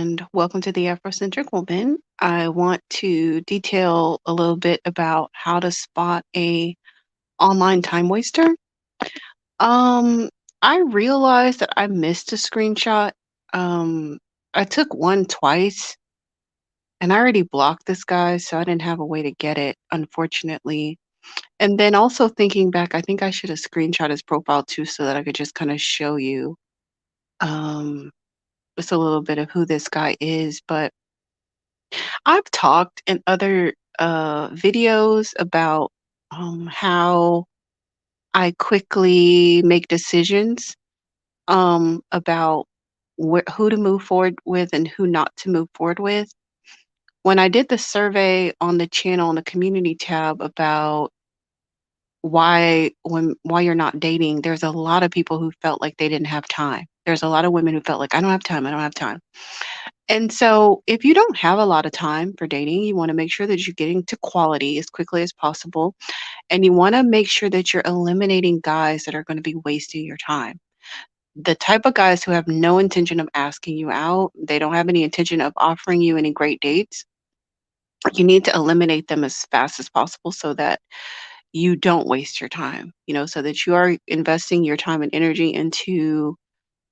and welcome to the Afrocentric Woman. I want to detail a little bit about how to spot a online time waster. Um, I realized that I missed a screenshot. Um, I took one twice, and I already blocked this guy, so I didn't have a way to get it, unfortunately. And then also thinking back, I think I should have screenshot his profile too, so that I could just kind of show you um just a little bit of who this guy is. But I've talked in other videos about how I quickly make decisions about who to move forward with and who not to move forward with. When I did the survey on the channel in the community tab about why you're not dating, there's a lot of people who felt like they didn't have time. There's a lot of women who felt like I don't have time, I don't have time. And so, if you don't have a lot of time for dating, you want to make sure that you're getting to quality as quickly as possible. And you want to make sure that you're eliminating guys that are going to be wasting your time. The type of guys who have no intention of asking you out, they don't have any intention of offering you any great dates. You need to eliminate them as fast as possible so that you don't waste your time, so that you are investing your time and energy into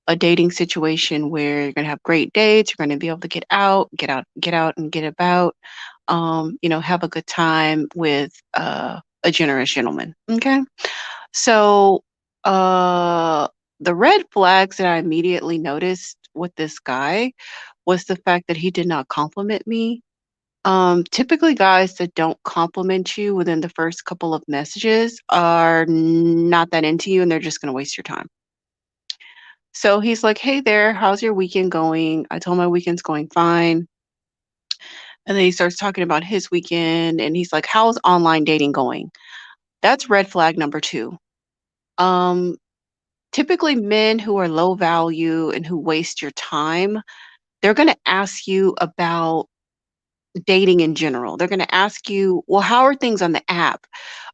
a dating situation where you're gonna have great dates, you're gonna be able to get out and get about, have a good time with a generous gentleman. Okay. So uh the red flags that I immediately noticed with this guy was the fact that he did not compliment me. Typically guys that don't compliment you within the first couple of messages are not that into you and they're just gonna waste your time. So he's like, "Hey there, how's your weekend going?" I told him my weekend's going fine. And then he starts talking about his weekend and he's like, "How's online dating going?" That's red flag number 2. Um, Typically men who are low value and who waste your time, they're going to ask you about dating in general. They're going to ask you, "Well, how are things on the app?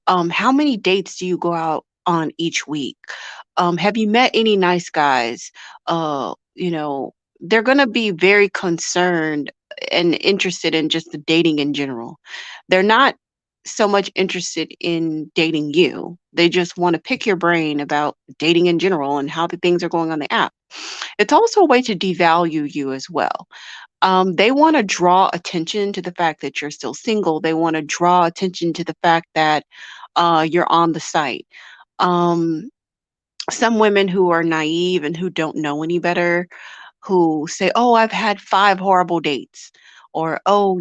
How many dates do you go out on each week? Have you met any nice guys?" They're going to be very concerned and interested in just the dating in general. They're not so much interested in dating you. They just want to pick your brain about dating in general and how the things are going on the app. It's also a way to devalue you as well. They want to draw attention to the fact that you're still single. They want to draw attention to the fact that you're on the site. Um, some women who are naive and who don't know any better, who say, "Oh, I've had 5 horrible dates," or, "Oh,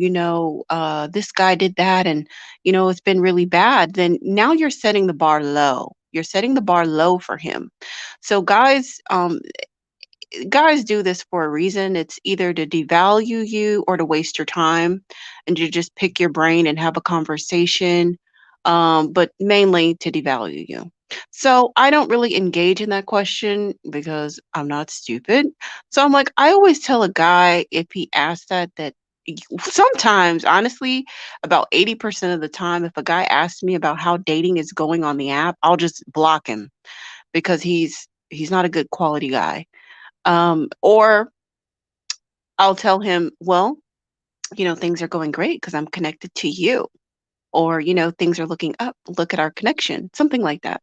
this guy did that and, it's been really bad," then now you're setting the bar low. You're setting the bar low for him. So guys do this for a reason. It's either to devalue you or to waste your time and to just pick your brain and have a conversation, but mainly to devalue you. So I don't really engage in that question because I'm not stupid. So I'm like, I always tell a guy if he asks that sometimes, honestly, about 80% of the time, if a guy asks me about how dating is going on the app, I'll just block him because he's not a good quality guy. Or I'll tell him, "Well, things are going great because I'm connected to you." Or, "Things are looking up. Look at our connection." Something like that.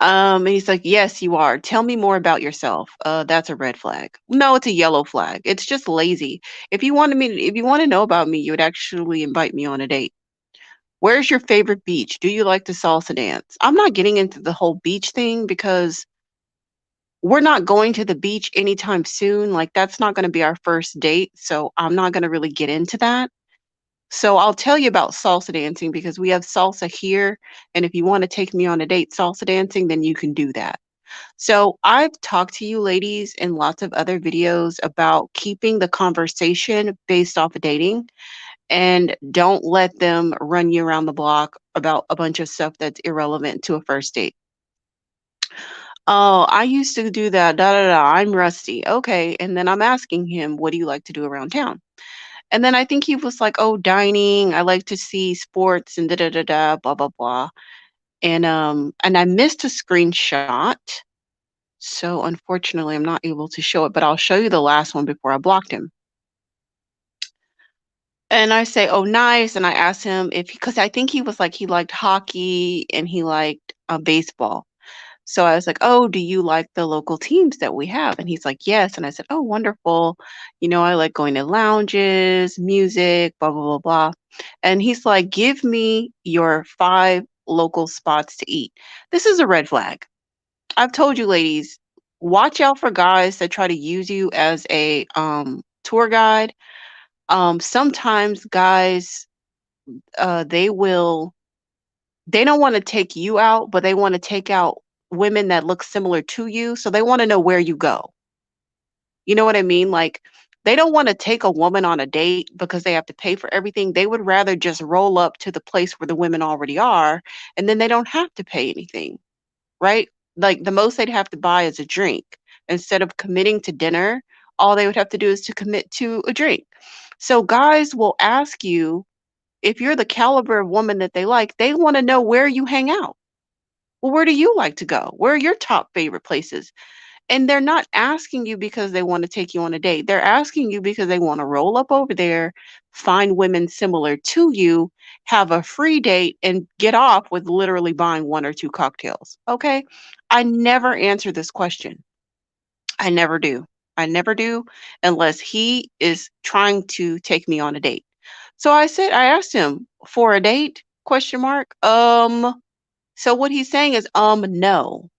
And he's like, "Yes, you are. Tell me more about yourself." That's a red flag. No, it's a yellow flag. It's just lazy. If you want to know about me, you would actually invite me on a date. Where's your favorite beach? Do you like to salsa dance? I'm not getting into the whole beach thing because we're not going to the beach anytime soon. Like, that's not gonna be our first date, so I'm not gonna really get into that. So I'll tell you about salsa dancing because we have salsa here, and if you wanna take me on a date salsa dancing, then you can do that. So I've talked to you ladies in lots of other videos about keeping the conversation based off of dating, and don't let them run you around the block about a bunch of stuff that's irrelevant to a first date. "Oh, I used to do that, da da da, I'm rusty." Okay, and then I'm asking him, "What do you like to do around town?" And then I think he was like, "Oh, dining, I like to see sports and da da da da, blah blah blah." And I missed a screenshot, so unfortunately I'm not able to show it, but I'll show you the last one before I blocked him. And I say, "Oh, nice." And I asked him if because I think he was like he liked hockey and he liked baseball. So I was like, "Oh, do you like the local teams that we have?" And he's like, "Yes." And I said, "Oh, wonderful. I like going to lounges, music, blah, blah, blah, blah." And he's like, "Give me your 5 local spots to eat." This is a red flag. I've told you ladies, watch out for guys that try to use you as a tour guide. Sometimes guys, they will they don't wanna take you out, but they wanna take out women that look similar to you, so they wanna know where you go. You know what I mean? Like, they don't wanna take a woman on a date because they have to pay for everything. They would rather just roll up to the place where the women already are, and then they don't have to pay anything, right? Like, the most they'd have to buy is a drink. Instead of committing to dinner, all they would have to do is to commit to a drink. So guys will ask you if you're the caliber of woman that they like, they wanna know where you hang out. Well, where do you like to go? Where are your top favorite places? And they're not asking you because they want to take you on a date. They're asking you because they want to roll up over there, find women similar to you, have a free date, and get off with literally buying 1 or 2 cocktails. Okay. I never answer this question. I never do. I never do unless he is trying to take me on a date. So I asked him for a date? Question mark. So what he's saying is, no.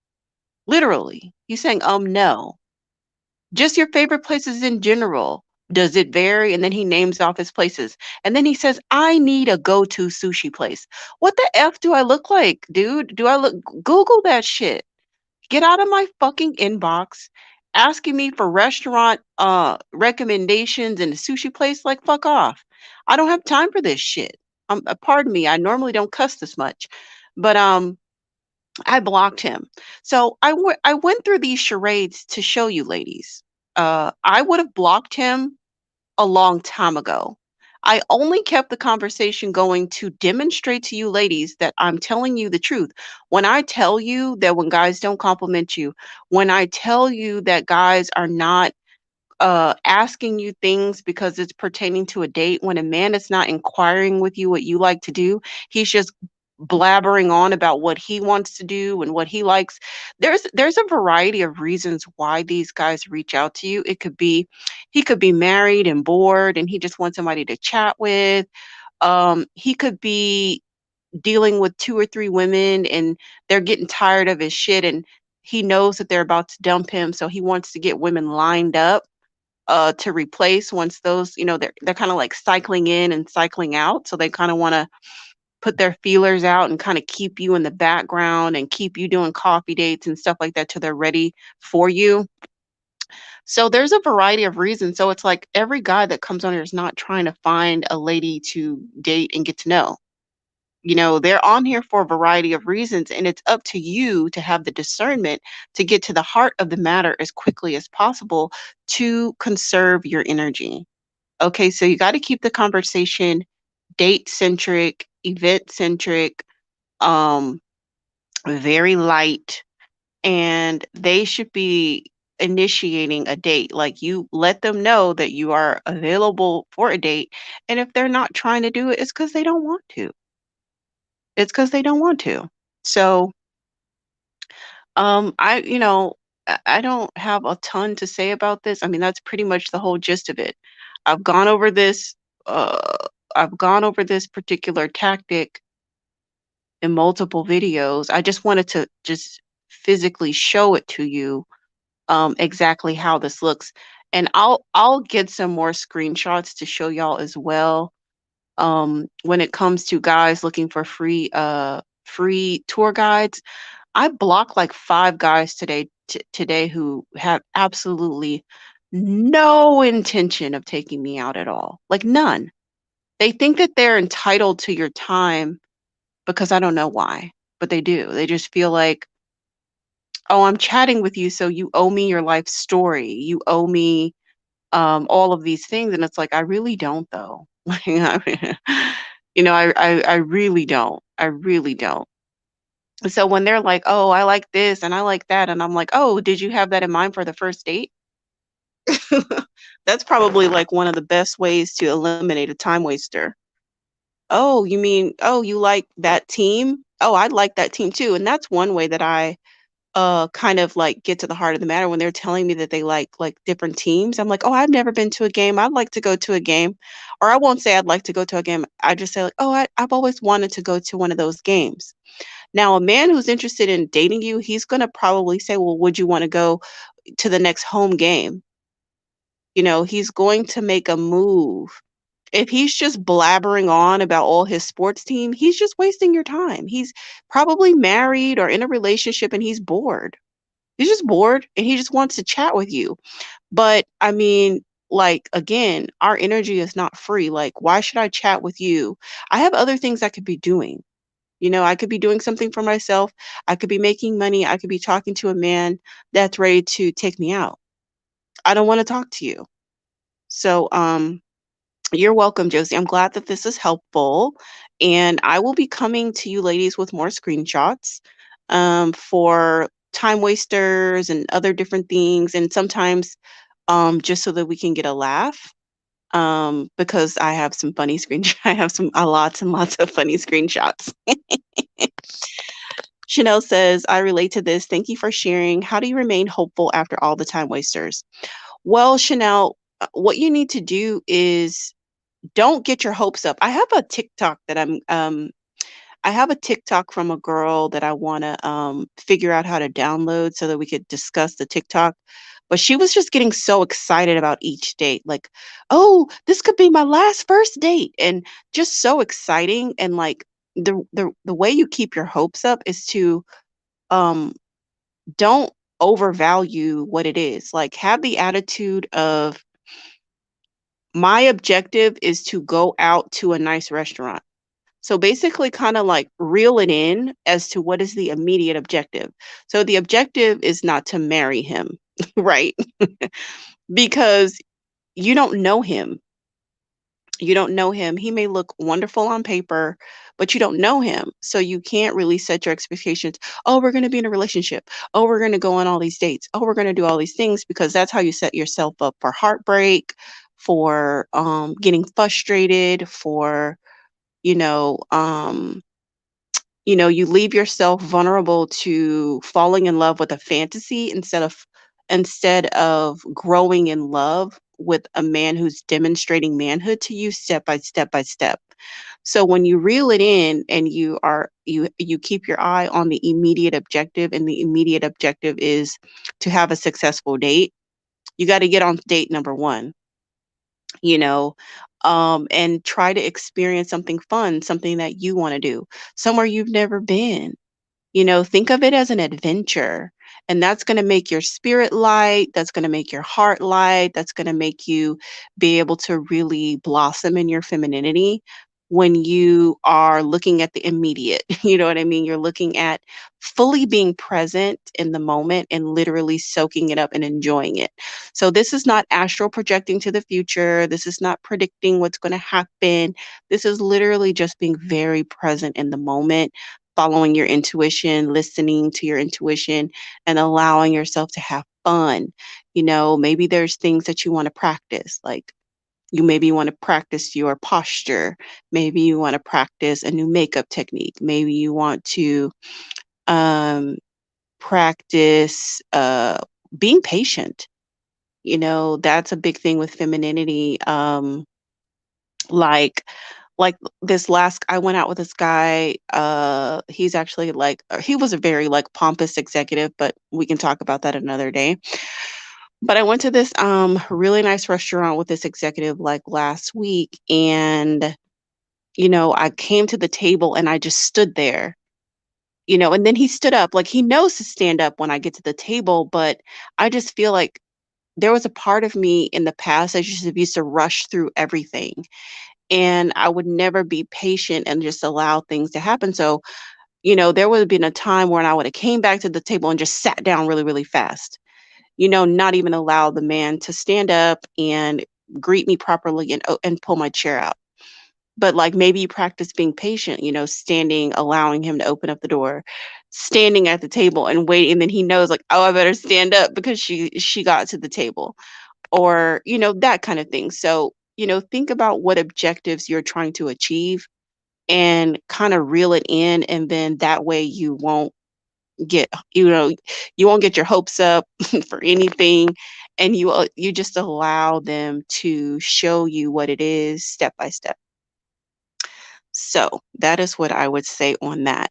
Literally, he's saying, no. Just your favorite places in general. Does it vary? And then he names off his places. And then he says, I need a go-to sushi place. What the F do I look like, dude? Do I look Google that shit. Get out of my fucking inbox asking me for restaurant recommendations and a sushi place. Like, fuck off. I don't have time for this shit. Pardon me, I normally don't cuss this much. But I blocked him. So I went through these charades to show you ladies. I would have blocked him a long time ago. I only kept the conversation going to demonstrate to you ladies that I'm telling you the truth. When I tell you that when guys don't compliment you, when I tell you that guys are not asking you things because it's pertaining to a date, when a man is not inquiring with you what you like to do, he's just blabbering on about what he wants to do and what he likes. There's a variety of reasons why these guys reach out to you. It could be he could be married and bored and he just wants somebody to chat with. He could be dealing with 2 or 3 women and they're getting tired of his shit and he knows that they're about to dump him, so he wants to get women lined up to replace once those, they're kind of like cycling in and cycling out. So they kind of want to put their feelers out and kind of keep you in the background and keep you doing coffee dates and stuff like that till they're ready for you. So there's a variety of reasons. So it's like every guy that comes on here is not trying to find a lady to date and get to know. They're on here for a variety of reasons, and it's up to you to have the discernment to get to the heart of the matter as quickly as possible to conserve your energy. Okay, so you got to keep the conversation date centric, event centric, um, very light, and they should be initiating a date. Like you let them know that you are available for a date. And if they're not trying to do it, it's because they don't want to. It's because they don't want to. So I don't have a ton to say about this. I mean, that's pretty much the whole gist of it. I've gone over this uh I've gone over this particular tactic in multiple videos. I just wanted to just physically show it to you exactly how this looks. And I'll get some more screenshots to show y'all as well. When it comes to guys looking for free tour guides, I blocked like 5 guys today who have absolutely no intention of taking me out at all. Like none. They think that they're entitled to your time because I don't know why, but they do. They just feel like, "Oh, I'm chatting with you, so you owe me your life story. You owe me all of these things." And it's like, I really don't though. Like, I really don't. I really don't. So when they're like, "Oh, I like this and I like that," and I'm like, "Oh, did you have that in mind for the first date?" That's probably like one of the best ways to eliminate a time waster. Oh, you mean, oh, you like that team? Oh, I like that team too. And that's one way that I kind of like get to the heart of the matter when they're telling me that they like different teams. I'm like, "Oh, I've never been to a game. I'd like to go to a game." Or I won't say I'd like to go to a game. I just say like, "Oh, I've always wanted to go to one of those games." Now, a man who's interested in dating you, he's going to probably say, "Well, would you want to go to the next home game?" He's going to make a move. If he's just blabbering on about all his sports team, he's just wasting your time. He's probably married or in a relationship and he's bored. He's just bored and he just wants to chat with you. But I mean, like, again, our energy is not free. Like, why should I chat with you? I have other things I could be doing. I could be doing something for myself. I could be making money. I could be talking to a man that's ready to take me out. I don't want to talk to you. So, you're welcome, Josie. I'm glad that this is helpful. And I will be coming to you ladies with more screenshots for time wasters and other different things. And sometimes just so that we can get a laugh. Because I have some funny screenshots. I have some lots and lots of funny screenshots. Chanel says, I relate to this. Thank you for sharing. How do you remain hopeful after all the time wasters? Well, Chanel, what you need to do is don't get your hopes up. I have a TikTok from a girl that I want to figure out how to download so that we could discuss the TikTok. But she was just getting so excited about each date, like, "Oh, this could be my last first date." And just so exciting, and like the way you keep your hopes up is to um don't overvalue what it is. Like, have the attitude of, my objective is to go out to a nice restaurant. So basically, kind of like reel it in as to what is the immediate objective. So the objective is not to marry him, right? Because you don't know him. You don't know him. He may look wonderful on paper, but you don't know him. So you can't really set your expectations. Oh, we're going to be in a relationship. Oh, we're going to go on all these dates. Oh, we're going to do all these things, because that's how you set yourself up for heartbreak, for getting frustrated, for, you know, um, you leave yourself vulnerable to falling in love with a fantasy instead of growing in love with a man who's demonstrating manhood to you step by step by step. So when you reel it in and you keep your eye on the immediate objective, and the immediate objective is to have a successful date, you got to get on date number 1, you know, and try to experience something fun, something that you want to do, somewhere you've never been. Think of it as an adventure. And that's going to make your spirit light. That's going to make your heart light. That's going to make you be able to really blossom in your femininity when you are looking at the immediate. You know what I mean? You're looking at fully being present in the moment and literally soaking it up and enjoying it. So, this is not astral projecting to the future. This is not predicting what's going to happen. This is literally just being very present in the moment, following your intuition, listening to your intuition, and allowing yourself to have fun. Maybe there's things that you want to practice, like you maybe want to practice your posture. Maybe you want to practice a new makeup technique. Maybe you want to um, practice being patient. That's a big thing with femininity. Like this last I went out with this guy, he's actually like he was a very like pompous executive, but we can talk about that another day. But I went to this really nice restaurant with this executive like last week, and I came to the table and I just stood there. And then he stood up, like he knows to stand up when I get to the table, but I just feel like there was a part of me in the past that used to rush through everything, and I would never be patient and just allow things to happen. So, there would have been a time when I would have came back to the table and just sat down really, really fast. Not even allow the man to stand up and greet me properly and pull my chair out. But like maybe you practice being patient, standing, allowing him to open up the door, standing at the table and waiting, and then he knows like, oh, I better stand up because she got to the table. or, that kind of thing. So, think about what objectives you're trying to achieve and kind of reel it in. And then that way get, you won't get your hopes up for anything. And you just allow them to show you what it is step by step. So that is what I would say on that.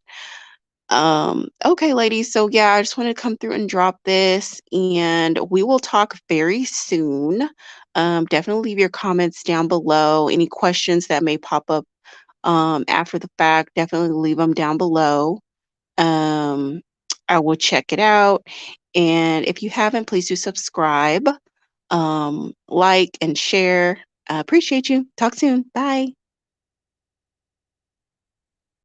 Okay, ladies. So yeah, I just want to come through and drop this, and we will talk very soon. Definitely leave your comments down below. Any questions that may pop up after the fact, definitely leave them down below. Um, I will check it out. And if you haven't, please do subscribe, like, and share. Appreciate you. Talk soon. Bye.